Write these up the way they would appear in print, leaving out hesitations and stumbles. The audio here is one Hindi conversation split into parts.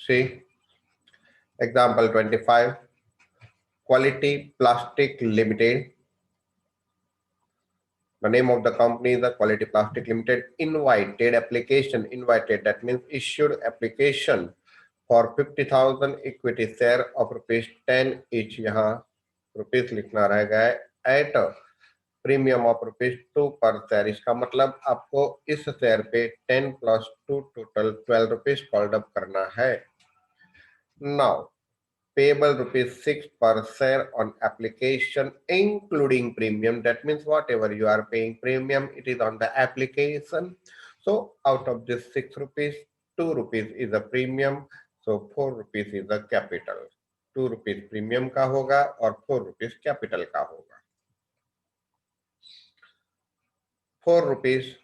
See, example 25, Quality Plastic Limited. The name of the company is the Quality Plastic Limited. Invited, that means issued application for 50,000 equity share of ₹10 each. यहाँ रुपीस लिखना रह गया है एट प्रीमियम ऑफ ₹2 पर शेयर। इसका मतलब आपको इस शेयर पे 10 + 2 टोटल ₹12 कॉल्ड अप करना है। Now payable ₹6 per share on application including premium. That means whatever you are paying premium, it is on the application. So out of this ₹6, ₹2 is a premium, so ₹4 is the capital. ₹2 premium का होगा और ₹4 capital का होगा। ₹4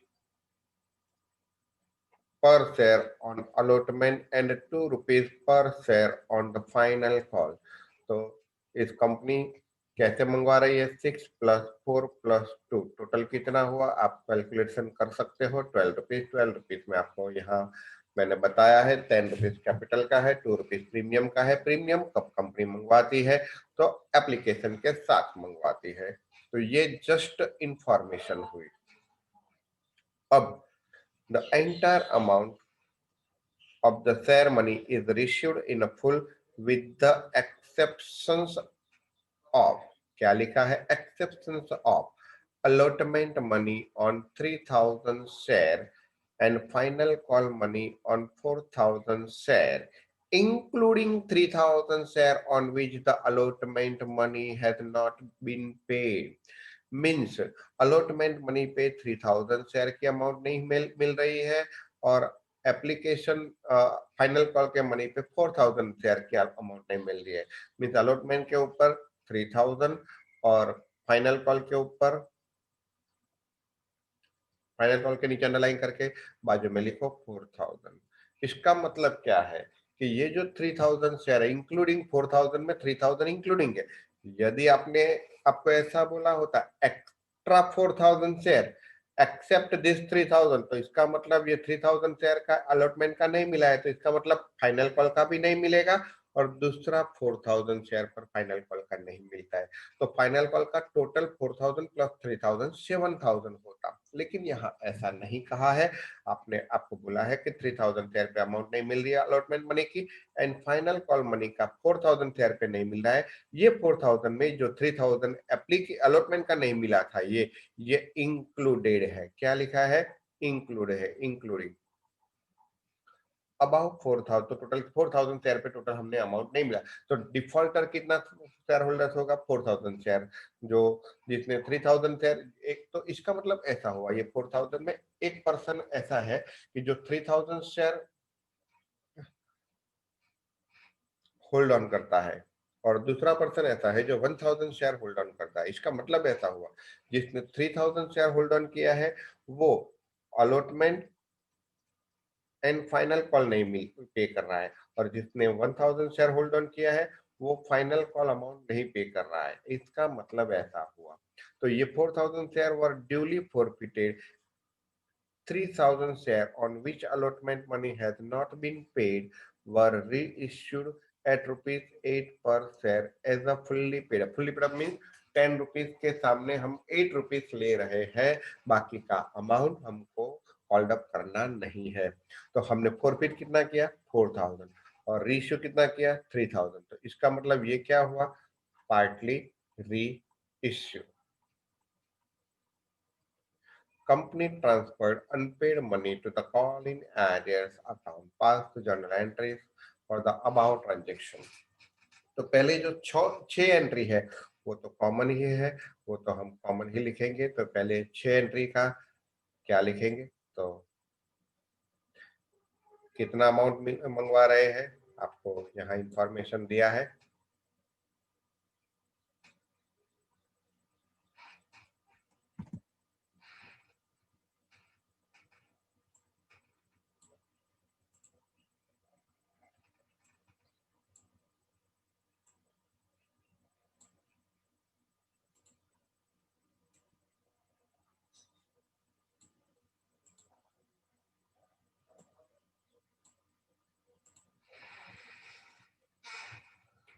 per share on allotment and ₹2 per share on the final call. तो इस कंपनी कैसे मंगवा रही है? 6 + 4 + 2 टोटल कितना हुआ आप कैलकुलेशन कर सकते हो। ₹12 में आपको यहाँ मैंने बताया है ₹10 कैपिटल का है, ₹2 प्रीमियम का है। प्रीमियम कब कंपनी मंगवाती है? तो एप्लीकेशन के साथ मंगवाती है। तो ये जस्ट इंफॉर्मेशन हुई। अब the entire amount of the share money is received in a full with the exceptions of, क्या लिखा है? exceptions of allotment money on 3,000 share and final call money on 4,000 share, including 3,000 share on which the allotment money has not been paid. Means allotment money पे 3,000 शेयर की अमाउंट नहीं मिल रही है और एप्लीकेशन फाइनल कॉल के मनी पे 4,000 शेयर की अमाउंट नहीं मिल रही है। मीन्स अलॉटमेंट के ऊपर 3,000 और फाइनल कॉल के ऊपर, फाइनल कॉल के नीचे अंडरलाइन करके बाजू में लिखो 4,000। इसका मतलब क्या है कि ये जो 3,000 शेयर है इंक्लूडिंग 4,000 में 3,000 इंक्लूडिंग है। यदि आपने आपको ऐसा बोला होता एक्स्ट्रा 4,000 शेयर एक्सेप्ट दिस 3,000, तो इसका मतलब ये 3,000 शेयर का अलॉटमेंट का नहीं मिला है, तो इसका मतलब फाइनल कॉल का भी नहीं मिलेगा और दूसरा 4,000 शेयर पर फाइनल कॉल का नहीं मिलता है। तो फाइनल कॉल का टोटल 4,000 + 3,000 7,000 होता। लेकिन यहाँ ऐसा नहीं कहा है। आपने आपको बोला है कि 3,000 शेयर पे अमाउंट नहीं मिल रही है अलॉटमेंट मनी की एंड फाइनल कॉल मनी का 4,000 शेयर पे नहीं मिल रहा है। ये 4,000 में जो 3,000 एप्लीके अलॉटमेंट का नहीं मिला था ये इंक्लूडेड है। क्या लिखा है? इंक्लूड है, इंक्लूडिंग अबाउट 4,000। तो टोटल 4,000 शेयर पे टोटल हमने अमाउंट नहीं मिला। तो डिफॉल्टर कितना शेयर होल्डर्स होगा? 4,000 शेयर। जो जिसने 3,000 शेयर, एक तो इसका मतलब ऐसा हुआ ये 4,000 में एक पर्सन ऐसा है कि जो 3,000 शेयर होल्ड ऑन करता है और दूसरा पर्सन ऐसा है जो 1,000 शेयर होल्ड ऑन करता है। इसका मतलब ऐसा हुआ जिसने 3,000 शेयर होल्ड ऑन किया है वो अलॉटमेंट एंड फाइनल कॉल नहीं मिल पे कर रहा है और जिसने 1,000 शेयर होल्ड ऑन किया है वो फाइनल कॉल अमाउंट नहीं पे कर रहा है। इसका मतलब ऐसा हुआ। तो ये 4,000 share were duly forfeited. 3,000 share on which allotment money has not been paid were reissued at ₹8 per share as a fully paid up. Fully paid up means ₹10 के सामने हम ₹8 ले रहे हैं, बाकी का अमाउंट हमको कॉल्ड अप करना नहीं है। तो हमने फॉरफिट कितना किया? 4,000 और रीइश्यू कितना किया? 3,000। तो इसका मतलब ये क्या हुआ? पार्टली री issue. Company transferred unpaid money to the call-in arrears account, passed to journal entries for the above transaction. तो पहले जो 6 एंट्री है वो तो कॉमन ही है, वो तो हम कॉमन ही लिखेंगे। तो पहले 6 एंट्री का क्या लिखेंगे? तो कितना अमाउंट मंगवा रहे हैं आपको यहाँ इंफॉर्मेशन दिया है।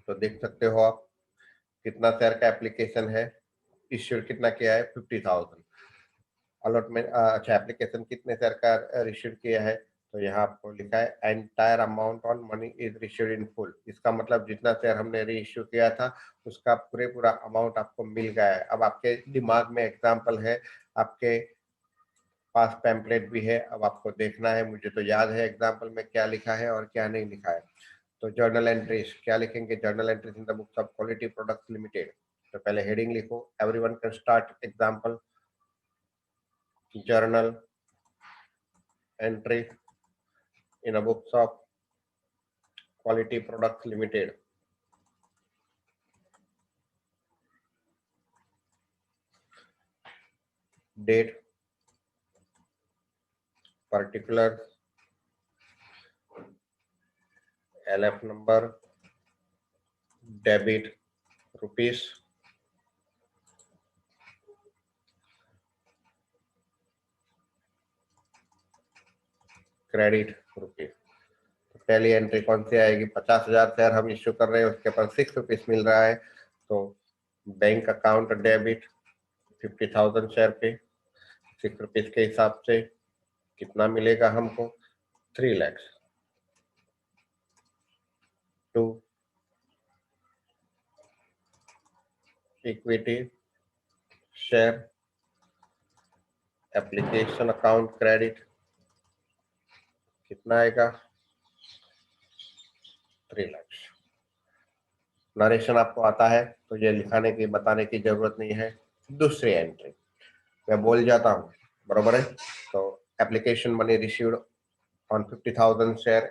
तो देख सकते हो आप कितना शेयर का एप्लीकेशन है, इश्यूड कितना किया है 50,000। अलॉटमेंट अच्छा एप्लीकेशन कितने शेयर का इश्यूड किया है, तो यहाँ आपको लिखा है entire amount on money is issued in full. इसका मतलब जितना शेयर हमने री इश्यू किया था उसका पूरे पूरा अमाउंट आपको मिल गया है। अब आपके दिमाग में एग्जाम्पल है, आपके पास पैम्पलेट भी है, अब आपको देखना है। मुझे तो याद है एग्जाम्पल में क्या लिखा है और क्या नहीं लिखा है। तो जर्नल एंट्रीज क्या लिखेंगे, journal entries in the books of quality products limited. तो पहले हेडिंग लिखो, everyone can start example journal entry in a books of quality products limited। Date, particular, LF number, debit rupees, credit rupees. पहली एंट्री कौन सी आएगी, 50,000 शेयर हम इश्यू कर रहे हैं, उसके पर 6 रुपीस मिल रहा है। तो बैंक अकाउंट डेबिट 50,000 शेयर पे 6 रुपीस के हिसाब से कितना मिलेगा हमको, 3 lakh. To equity share application account credit कितना आएगा, 3 लाख। नरेशन आपको आता है तो ये लिखाने की बताने की जरूरत नहीं है। दूसरी एंट्री मैं बोल जाता हूँ, बरोबर है। तो application money received on 50,000 share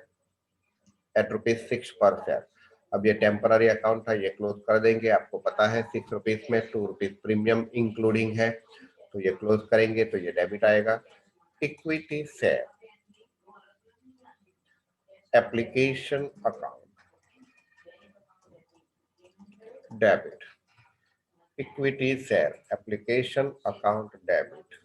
eight ₹6 पर शेयर। अब ये टेम्पररी अकाउंट है, ये क्लोज कर देंगे। आपको पता है 6 रुपीज में 2 रुपीज प्रीमियम इंक्लूडिंग है, तो ये क्लोज करेंगे तो ये डेबिट आएगा। Equity share application account debit, equity share application account debit.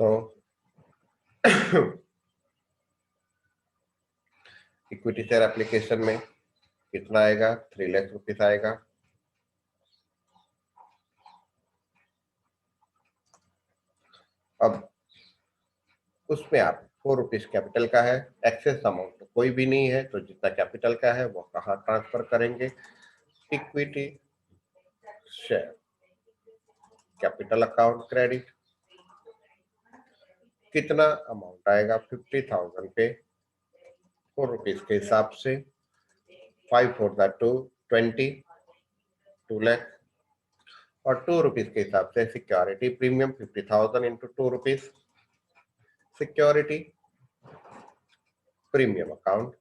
तो इक्विटी शेयर एप्लीकेशन में कितना आएगा, 3 लाख रुपीस आएगा। अब उसमें आप 4 रुपीज कैपिटल का है, एक्सेस अमाउंट तो कोई भी नहीं है, तो जितना कैपिटल का है वो कहाँ ट्रांसफर करेंगे, equity share capital account credit. कितना अमाउंट आएगा, 50,000 पे 4 रुपीज के हिसाब से 5 4 2 20, 2 लाख। और 2 रुपीज के हिसाब से security premium 50,000 into 2 rupees security premium account.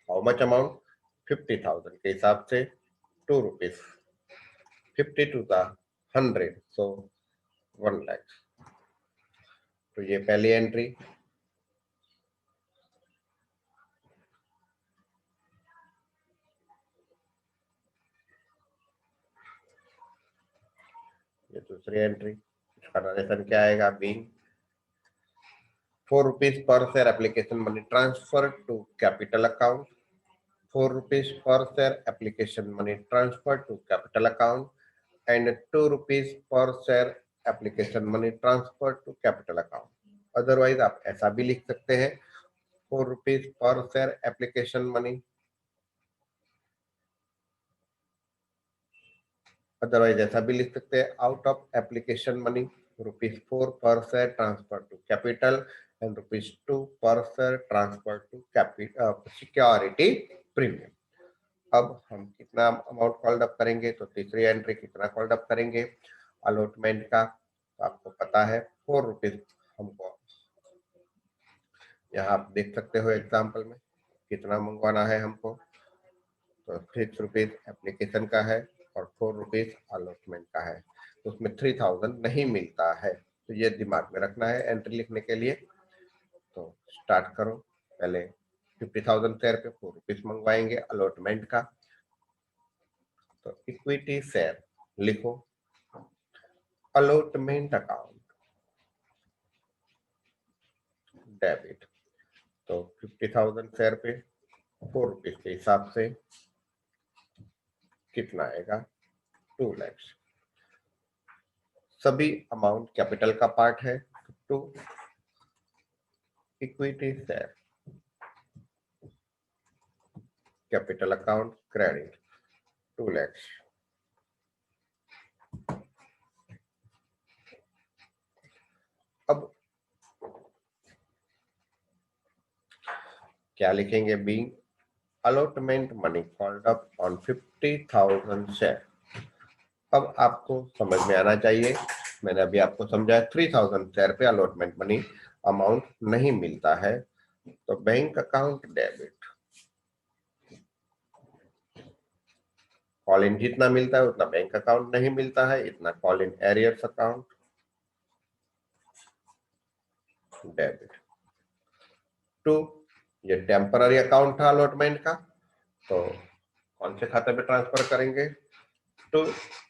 How much amount, 50,000 के हिसाब से 2 रुपीज 50 टू द 100, सो 1 लाख। तो ये पहली एंट्री। ये दूसरी एंट्री, इसका नरेशन क्या आएगा, being 4 rupees per share application money transfer to capital account, 4 rupees per share application money transfer to capital account, and 2 rupees per share application money transfer to capital account। Otherwise आप ऐसा भी लिख सकते हैं, 4 rupees per share application money, otherwise ऐसा भी लिख सकते हैं, out of application money ₹4 per share transfer to capital and ₹2 per share transfer to security premium. अब हम कितना अमाउंट कॉल्ड अप करेंगे, तो तीसरी एंट्री कितना कॉल्ड अप करेंगे, अलॉटमेंट का। तो आपको पता है 4 रुपीज हमको, यहाँ आप देख सकते हो एग्जाम्पल में कितना मंगवाना है हमको। तो 6 रुपीज एप्लीकेशन का है, और 4 रुपीज अलॉटमेंट का है, उसमें 3000 नहीं मिलता है। तो ये दिमाग में रखना है एंट्री लिखने के लिए। तो स्टार्ट करो, पहले 50,000 शेयर पे 4 रुपीज मंगवाएंगे अलॉटमेंट का। तो इक्विटी शेयर लिखो, अलॉटमेंट अकाउंट डेबिट। तो 50,000 शेयर पे 4 रुपीज के हिसाब से कितना आएगा, 2 लाख। सभी अमाउंट कैपिटल का पार्ट है। तो equity share capital account credit 2 lakh. अब क्या लिखेंगे, being allotment money called up on 50,000 share. अब आपको समझ में आना चाहिए, मैंने अभी आपको समझाया 3000 शेयर पे अलॉटमेंट मनी अमाउंट नहीं मिलता है। तो bank account debit, call in जितना मिलता है उतना बैंक अकाउंट नहीं मिलता है, इतना call in arrears account debit. To, ये टेम्पररी अकाउंट था अलॉटमेंट का, तो कौन से खाते में ट्रांसफर करेंगे, to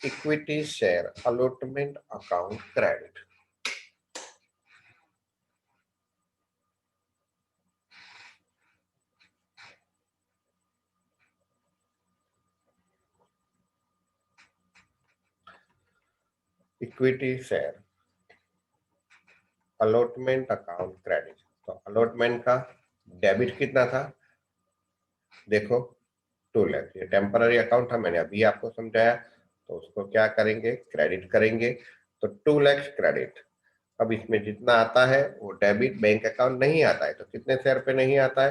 equity share allotment account credit. Equity share allotment account credit. तो अलॉटमेंट का डेबिट कितना था, देखो 2 लाख। ये टेम्पररी अकाउंट था, मैंने अभी आपको समझाया। तो उसको क्या करेंगे, क्रेडिट करेंगे। तो 2 लाख क्रेडिट। अब इसमें जितना आता है वो डेबिट, बैंक अकाउंट नहीं आता है। तो कितने शेयर पे नहीं आता है,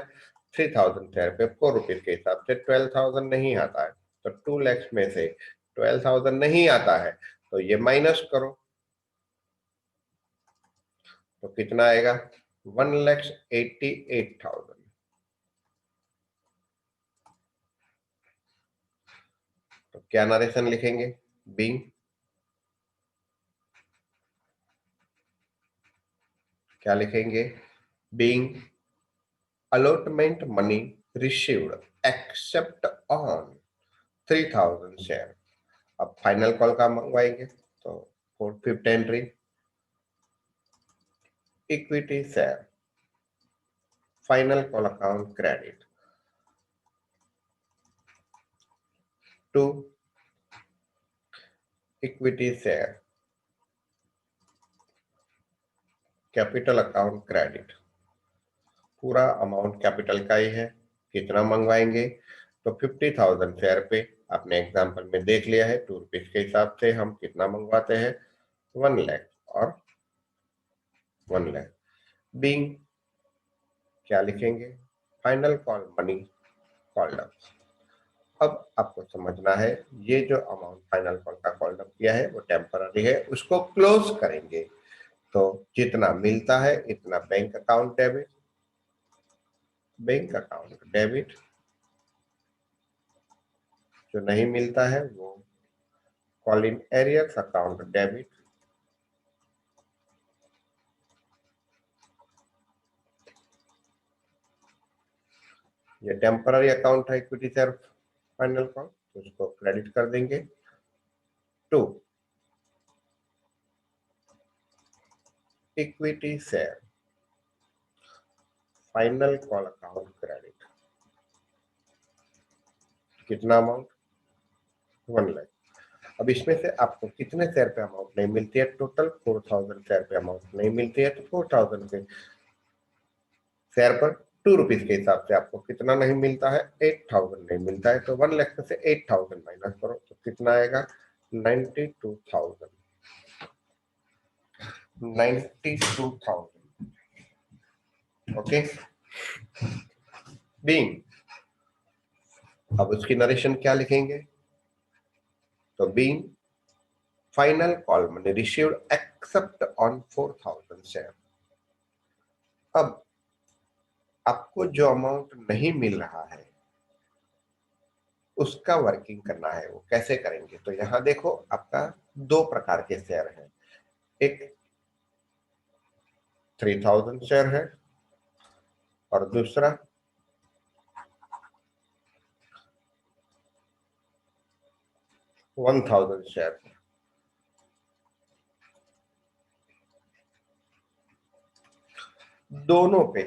3000 शेयर पे 4 रुपीज के हिसाब से 12,000 नहीं आता है। तो 2 लाख में से 12,000 नहीं आता है, तो ये माइनस करो। तो कितना आएगा, 1,88,000। तो क्या नरेशन लिखेंगे, बीइंग, क्या लिखेंगे, being allotment money received except on 3000 share. अब फाइनल कॉल का मंगवाएंगे। तो fourth fifth entry, equity share final call account credit to equity share capital account credit. पूरा अमाउंट कैपिटल का ही है, कितना मंगवाएंगे, तो 50,000 शेयर पे आपने एग्जांपल में देख लिया है, 2 रुपीज के हिसाब से हम कितना मंगवाते हैं, 1 लाख और 1 लाख। बीइंग, क्या लिखेंगे, final call money called up. अब आपको समझना है, ये जो अमाउंट फाइनल कॉल का कॉल्ड अप किया है वो टेम्पररी है, उसको क्लोज करेंगे। तो जितना मिलता है इतना bank account debit, bank account debit. जो नहीं मिलता है वो call in arrears account debit. ये टेम्पररी अकाउंट है इक्विटी शेयर फाइनल कॉल, तो उसको क्रेडिट कर देंगे। To equity share final call account credit, कितना अमाउंट, 1 लाख। अब इसमें से आपको कितने शेयर पे अमाउंट नहीं मिलती है, टोटल 4,000 शेयर पे अमाउंट नहीं मिलती है। तो 4,000 के शेयर पर 2 रुपीज के हिसाब से आपको कितना नहीं मिलता है, 8,000 नहीं मिलता है। तो 1 लाख में से 8,000 माइनस करो तो कितना आएगा, 92,000। 92,000 ओके। बीइंग, अब उसकी नरेशन क्या लिखेंगे, तो being final call money received except on 4,000 share. अब आपको जो अमाउंट नहीं मिल रहा है उसका वर्किंग करना है, वो कैसे करेंगे। तो यहाँ देखो आपका दो प्रकार के शेयर हैं, एक 3000 शेयर है और दूसरा 1000 शेयर। दोनों पे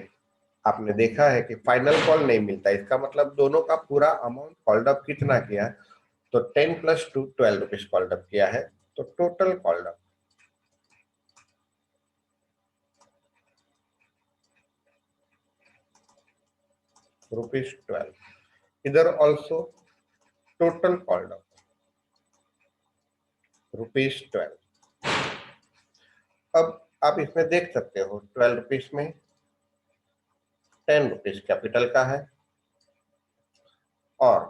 आपने देखा है कि फाइनल कॉल नहीं मिलता, इसका मतलब दोनों का पूरा अमाउंट कॉल्ड अप कितना किया, तो 10 + 2 12 रुपीज कॉल्ड अप किया है, तो टोटल कॉल्ड अप ₹12। इधर ऑल्सो टोटल कॉल्ड अप ₹12। अब आप इसमें देख सकते हो 12 रुपीज में 10 रुपीज कैपिटल का है और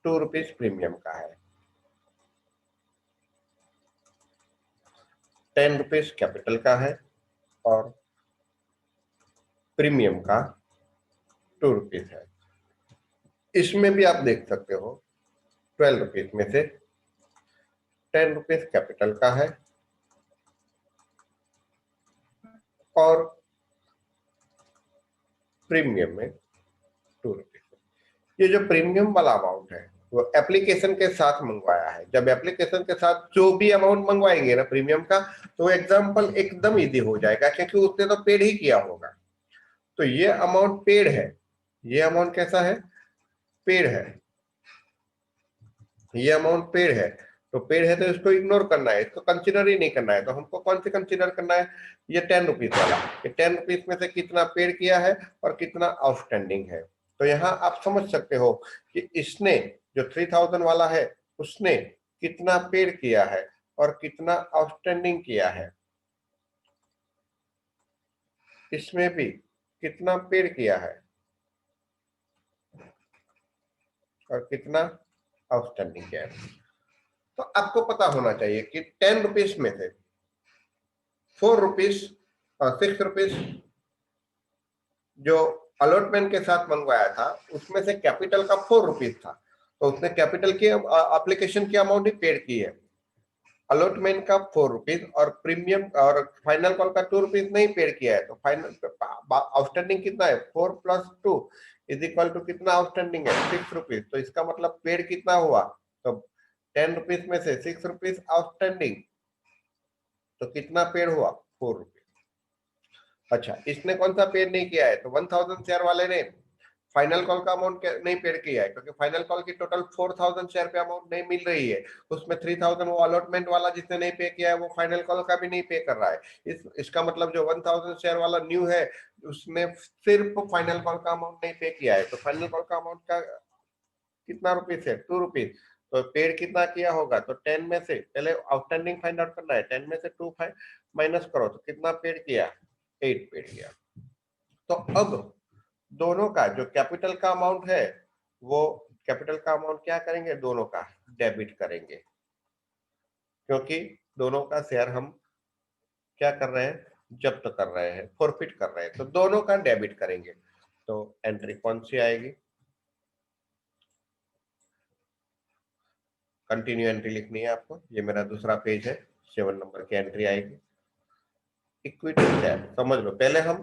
2 रुपीज प्रीमियम का है। 10 रुपीज कैपिटल का है और प्रीमियम का 2 रुपीज है। इसमें भी आप देख सकते हो 12 रुपीज में से 10 रुपीज कैपिटल का है और प्रीमियम में 2 रुपीज। ये जो प्रीमियम वाला अमाउंट है वो एप्लीकेशन के साथ मंगवाया है। जब एप्लीकेशन के साथ जो भी अमाउंट मंगवाएंगे ना प्रीमियम का, तो एग्जाम्पल एकदम इजी हो जाएगा, क्योंकि उसने तो पेड ही किया होगा। तो ये अमाउंट पेड है, ये अमाउंट कैसा है, पेड है, ये अमाउंट पेड है। तो पेड है तो इसको इग्नोर करना है, इसको कंसिडर ही नहीं करना है। तो हमको कौन से कंसिडर करना है, ये 10 रुपीज वाला, ये 10 रुपीज में से कितना पेड किया है और कितना आउटस्टैंडिंग है। तो यहाँ आप समझ सकते हो कि इसने जो 3000 वाला है उसने कितना पेड किया है और कितना आउटस्टैंडिंग किया है, इसमें भी कितना पेड किया है और कितना आउटस्टैंडिंग किया है। तो आपको पता होना चाहिए कि 10 रुपीज में से 4 रुपीज और 6 रुपीज जो अलॉटमेंट के साथ मंगवाया था उसमें से कैपिटल का 4 रुपीज था, तो उसने कैपिटल की एप्लीकेशन की अमाउंट ही पेड की है। अलॉटमेंट का 4 रुपीज और प्रीमियम और फाइनल कॉल का 2 रुपीज नहीं पेड किया है। तो फाइनल आउटस्टैंडिंग कितना है, 4 + 2 = कितना आउटस्टैंडिंग है, 6 रुपीज। तो इसका मतलब पेड कितना हुआ, तो 10 रुपीज में से 6 रुपीज आउटस्टैंडिंग, तो कितना पेड हुआ, 4 रुपीज। अच्छा, इसने कौन सा पेड नहीं किया है, तो 1000 शेयर वाले ने फाइनल कॉल का अमाउंट नहीं पेड किया है, क्योंकि फाइनल कॉल की टोटल 4000 शेयर पे अमाउंट नहीं मिल रही है। उसमें 3000 वो अलॉटमेंट वाला जिसने नहीं पे किया है वो फाइनल कॉल का भी नहीं पे कर रहा है। इसका मतलब जो 1000 शेयर वाला न्यू है उसने सिर्फ फाइनल कॉल का अमाउंट नहीं पे किया है। तो फाइनल कॉल का अमाउंट का कितना रुपीज है, 2 रुपीज। तो पेड कितना किया होगा, तो 10 में से पहले आउटस्टैंडिंग फाइंड आउट करना है, 10 में से 2 माइनस करो तो कितना पेड किया, 8 पेड किया। तो अब दोनों का जो कैपिटल का अमाउंट है वो कैपिटल का अमाउंट क्या करेंगे, दोनों का डेबिट करेंगे, क्योंकि दोनों का शेयर हम क्या कर रहे हैं, जब्त कर रहे हैं, फॉरफिट कर रहे हैं, तो दोनों का डेबिट करेंगे। तो एंट्री कौन सी आएगी, कंटिन्यू एंट्री लिखनी है आपको, ये मेरा दूसरा पेज है, 7 नंबर की एंट्री आएगी। इक्विटी शेयर समझ लो, पहले हम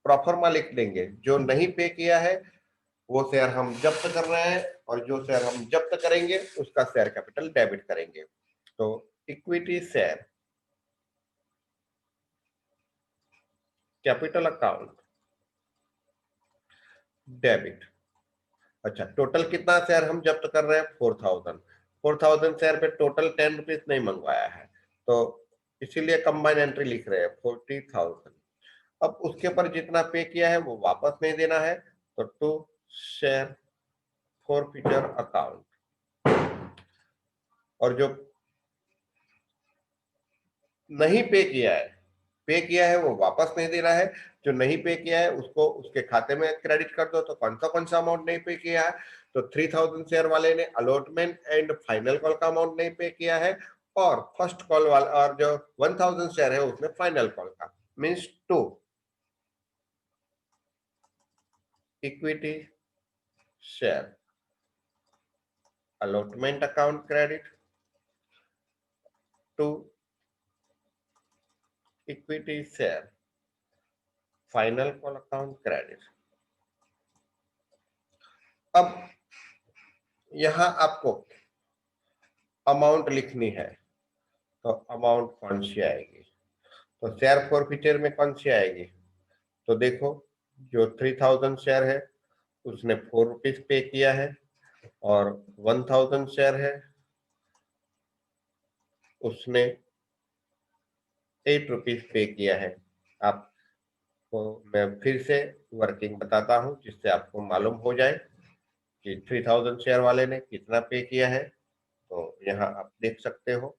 प्रोफर्मा लिख देंगे, जो नहीं पे किया है वो शेयर हम जब्त कर रहे हैं और जो शेयर हम जब्त करेंगे उसका शेयर कैपिटल डेबिट करेंगे। तो equity share capital account debit. अच्छा, टोटल कितना शेयर हम जब्त कर रहे हैं, 4000। 4000 शेयर पे टोटल 10 रुपीज नहीं मंगवाया है, तो इसीलिए कंबाइन एंट्री लिख रहे हैं 40,000। अब उसके ऊपर जितना पे किया है वो वापस नहीं देना है, तो टू शेयर फॉरफिटर अकाउंट। और जो नहीं पे किया है वो वापस नहीं देना है। जो नहीं पे किया है उसको उसके खाते में क्रेडिट कर दो। तो कौन सा अमाउंट नहीं पे किया है, तो 3000 शेयर वाले ने अलॉटमेंट एंड फाइनल कॉल का अमाउंट नहीं पे किया है, और फर्स्ट कॉल वाला और जो 1000 शेयर है उसने फाइनल कॉल का, means to equity share allotment account credit to equity share final call account credit। अब यहां आपको अमाउंट लिखनी है, तो अमाउंट कौन सी आएगी? तो शेयर फॉरफिटर में कौन सी आएगी? तो देखो, जो 3000 शेयर है उसने 4 रुपीज पे किया है, और 1000 शेयर है उसने 8 रुपीज पे किया है। आपको मैं फिर से वर्किंग बताता हूं जिससे आपको मालूम हो जाए कि 3000 शेयर वाले ने कितना पे किया है। तो यहाँ आप देख सकते हो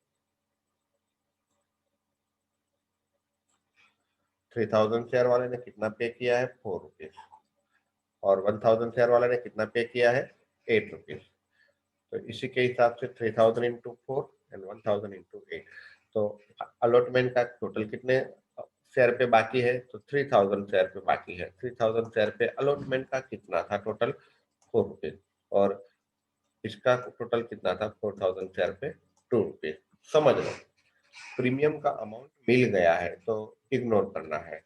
3000 शेयर वाले ने कितना पे किया है, 4 रुपीज, और 1000 शेयर वाले ने कितना पे किया है, 8 रुपीज। तो इसी के हिसाब से 3000 इंटू 4 एंड 1000 इंटू 8। तो अलॉटमेंट का टोटल कितने शेयर पे बाकी है? तो 3000 शेयर पे बाकी है। 3000 शेयर पे अलॉटमेंट का कितना था टोटल? 4 रुपीज। और इसका टोटल कितना था 4000 शेयर पे? 2 रुपीज। समझ लो, प्रीमियम का अमाउंट मिल गया है तो इग्नोर करना है।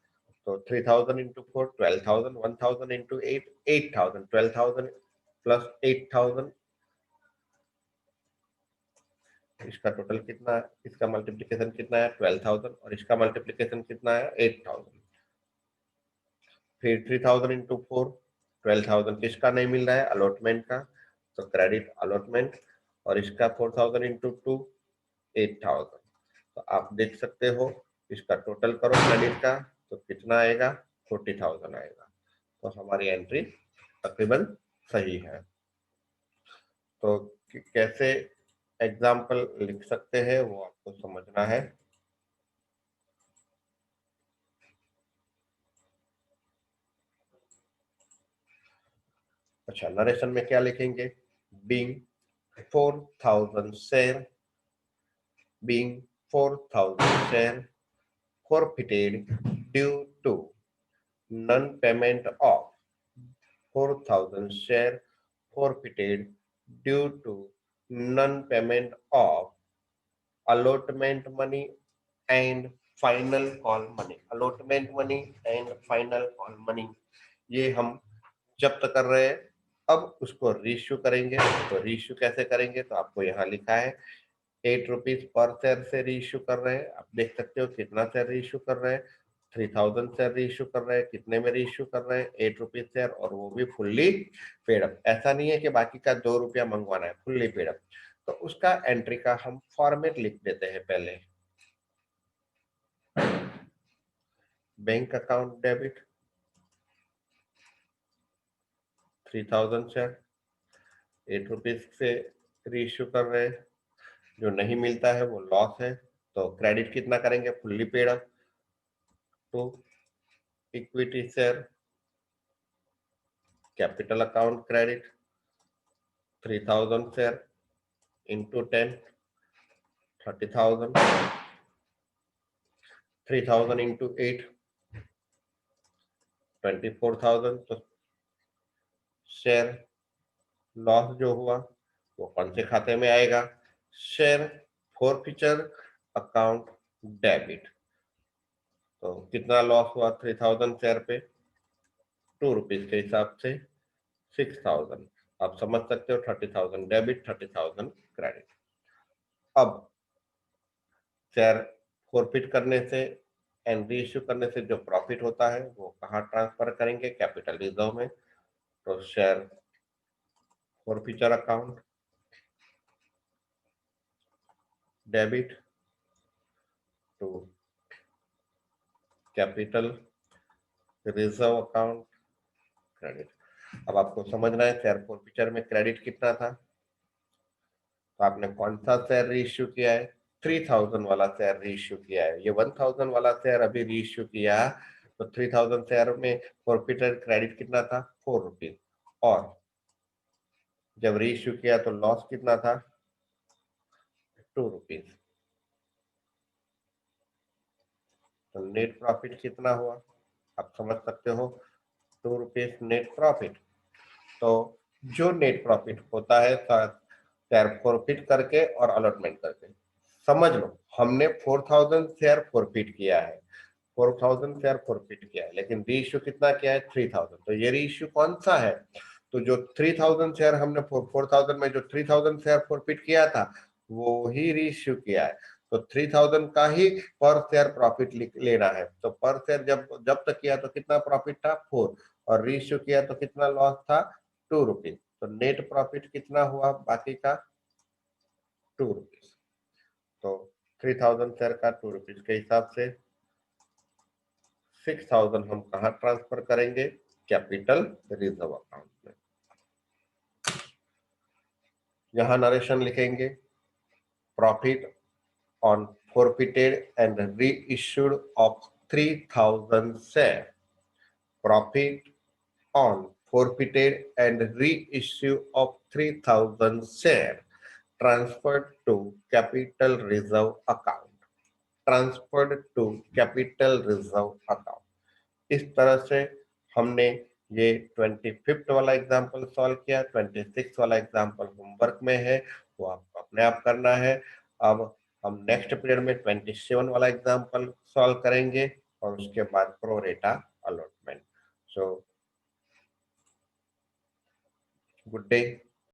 तो 3000 इंटू 4 12,000, 1000 इंटू 8 8000, 12,000 प्लस 8000, इसका टोटल कितना है? इसका मल्टीप्लिकेशन कितना है? 12,000, और इसका मल्टीप्लिकेशन कितना है? 8000। फिर 3000 इंटू 4 12,000 किसका नहीं मिल रहा है? अलॉटमेंट का, तो क्रेडिट अलॉटमेंट। और इसका 4000 इंटू 2 8000। तो आप देख सकते हो, इसका टोटल करो क्रेडिट का तो कितना आएगा? 40,000 आएगा। तो हमारी एंट्री तकरीबन सही है। तो कैसे एग्जाम्पल लिख सकते हैं वो आपको समझना है। अच्छा, नरेशन में क्या लिखेंगे? Being 4000 share, being 4000 share forfeited due to non-payment of 4000 share forfeited due to non-payment of allotment money and final call money। allotment money and final call money ये हम जब्त कर रहे हैं। अब उसको रीइश्यू करेंगे, तो रीइश्यू कैसे करेंगे? तो आपको यहाँ लिखा है 8 रुपीज पर शेयर से रीइश्यू कर रहे हैं। आप देख सकते हो कितना शेयर रीइश्यू कर रहे हैं, 3000 शेयर रीइश्यू कर रहे हैं। कितने में रीइश्यू कर रहे हैं? 8 रुपीज शेयर, और वो भी फुल्ली पेड अप। ऐसा नहीं है कि बाकी का 2 रुपया मंगवाना है, फुल्ली पेड अप। तो उसका एंट्री का हम फॉर्मेट लिख देते हैं पहले। Bank account debit 3000 share 8 rupees से रीइश्यू कर रहे हैं, जो नहीं मिलता है वो लॉस है। तो क्रेडिट कितना करेंगे? Fully paid up to equity share capital account credit 3000 share into 10 30,000, 3000 into 8 24,000। तो शेयर लॉस जो हुआ वो कौन से खाते में आएगा? Share forfeiture account debit. तो कितना लॉस हुआ 3000 शेयर पे? 2 रुपीज के हिसाब से 6000। आप समझ सकते हो 30,000 डेबिट 30,000 क्रेडिट। अब शेयर फॉरफिट करने से एंड रीइश्यू करने से जो प्रॉफिट होता है वो कहाँ ट्रांसफर करेंगे? कैपिटल रिजर्व में। तो share forfeiture account debit to capital reserve account credit. अब आपको समझना है शेयर फॉरफिचर में क्रेडिट कितना था। तो आपने कौन सा शेयर रीइश्यू किया है? 3000 वाला शेयर रीइश्यू किया है। ये 1000 वाला शेयर अभी रीइश्यू किया, तो 3000 शेयर में फॉरफिटेड क्रेडिट कितना था? 4 रुपीज। और जब रीइश्यू किया तो लॉस कितना था? 2 रुपीज। तो नेट प्रॉफिट कितना हुआ? आप समझ सकते हो, 2 रुपीज नेट प्रॉफिट। तो जो नेट प्रॉफिट होता है शेयर फॉरफिट करके और अलॉटमेंट करके। समझ लो हमने 4000 शेयर फॉरफिट किया है, 4000 शेयर फॉरफिट किया है, लेकिन री इश्यू कितना किया है 3000। तो ये री इश्यू कौन सा है? तो जो 3000 शेयर हमने 4000 में जो 3000 शेयर फॉरफिट किया था वो ही री इश्यू किया है। तो 3000 का ही पर शेयर प्रॉफिट लेना है। तो पर शेयर जब जब तक किया तो कितना प्रॉफिट था 4, और री इश्यू किया तो कितना लॉस था 2 रुपीज। तो नेट प्रॉफिट कितना हुआ बाकी का 2 रुपीज। तो 3000 शेयर का 2 रुपीज के हिसाब से 6000 हम कहा ट्रांसफर करेंगे? कैपिटल रिजर्व अकाउंट में। यहां नरेशन लिखेंगे, profit on forfeited and reissued of 3000 share. Profit on forfeited and reissue of 3000 share transferred to capital reserve account. Transferred to capital reserve account. इस तरह से हमने ये 25th वाला एग्जाम्पल सॉल्व किया। 26 वाला एग्जाम्पल होमवर्क में है, वो आपको अपने आप करना है। अब हम नेक्स्ट पीरियड में 27 वाला एग्जाम्पल सॉल्व करेंगे और उसके बाद प्रो रेटा अलॉटमेंट। So good day.